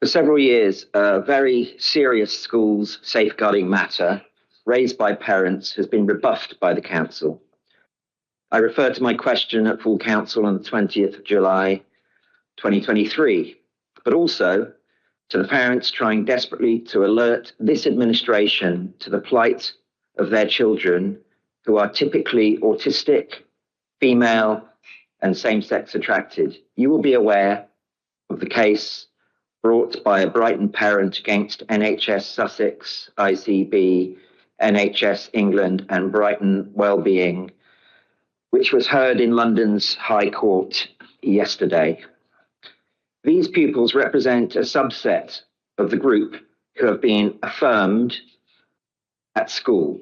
For several years, a very serious schools safeguarding matter raised by parents has been rebuffed by the council. I refer to my question at full council on the 20th of July 2023, but also to the parents trying desperately to alert this administration to the plight of their children who are typically autistic, female, and same-sex attracted. You will be aware of the case brought by a Brighton parent against NHS Sussex ICB, NHS England, and Brighton WellBeing, which was heard in London's High Court yesterday. These pupils represent a subset of the group who have been affirmed at school.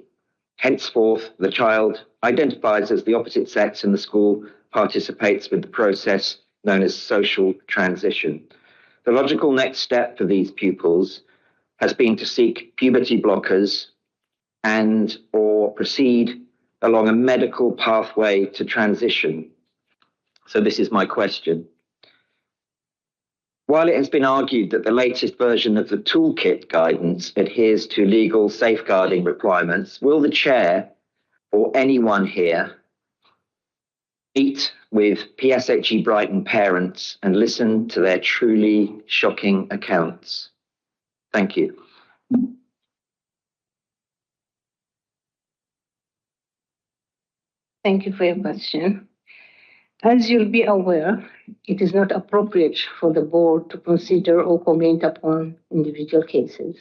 Henceforth, the child identifies as the opposite sex and the school participates with the process known as social transition. The logical next step for these pupils has been to seek puberty blockers and or proceed along a medical pathway to transition. So this is my question. While it has been argued that the latest version of the Toolkit guidance adheres to legal safeguarding requirements, will the chair or anyone here meet with PSHE Brighton parents and listen to their truly shocking accounts? Thank you. Thank you for your question. As you'll be aware, it is not appropriate for the board to consider or comment upon individual cases.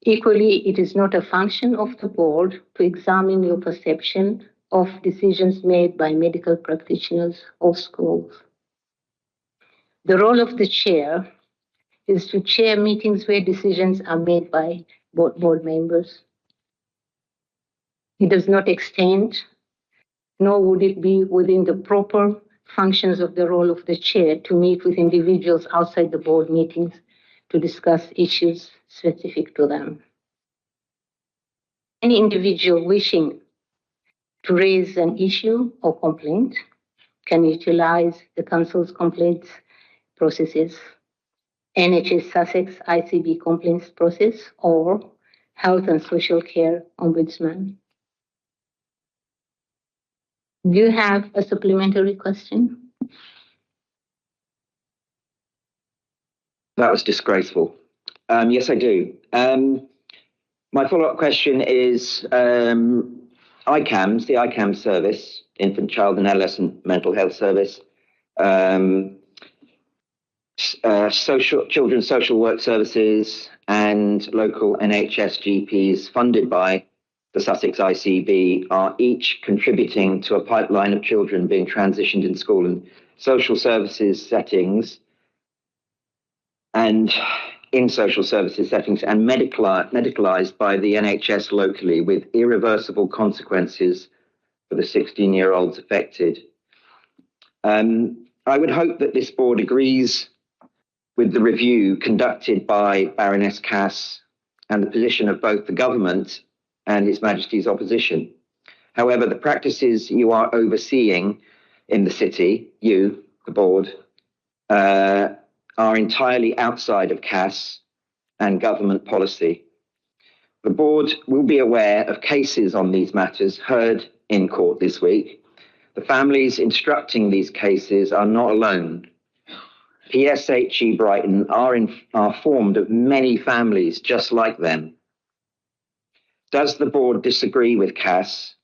Equally, it is not a function of the board to examine your perception of decisions made by medical practitioners or schools. The role of the chair is to chair meetings where decisions are made by board members. It does not extend, nor would it be within the proper functions of the role of the chair to meet with individuals outside the board meetings to discuss issues specific to them. Any individual wishing to raise an issue or complaint can utilize the council's complaints processes, NHS Sussex ICB complaints process, or Health and Social Care Ombudsman. Do you have a supplementary question? That was disgraceful. Yes, I do. My follow-up question is ICAMS, the ICAMS service, Infant, Child and Adolescent Mental Health Service, children's social work services and local NHS GPs funded by the Sussex ICB are each contributing to a pipeline of children being transitioned in school and social services settings and in social services settings and medicalised by the NHS locally with irreversible consequences for the 16-year-olds affected. I would hope that this board agrees with the review conducted by Baroness Cass and the position of both the government and His Majesty's opposition. However, the practices you are overseeing in the city, you, the board, are entirely outside of Cass and government policy. The board will be aware of cases on these matters heard in court this week. The families instructing these cases are not alone. PSHE Brighton are formed of many families just like them. Does the board disagree with Cass,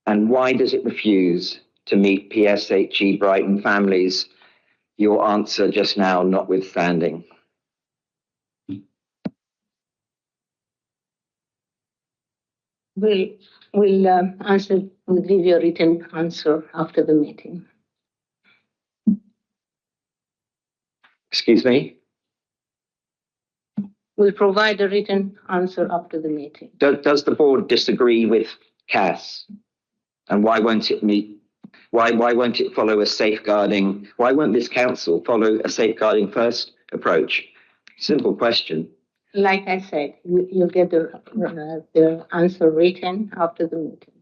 and why does it refuse to meet PSHE Brighton families? Your answer just now notwithstanding. We'll answer. We'll give you a written answer after the meeting. Excuse me? We'll provide a written answer after the meeting. Does the board disagree with Cass? And why won't it meet? Why won't it follow a safeguarding? Why won't this council follow a safeguarding first approach? Simple question. Like I said, you'll get the answer written after the meeting.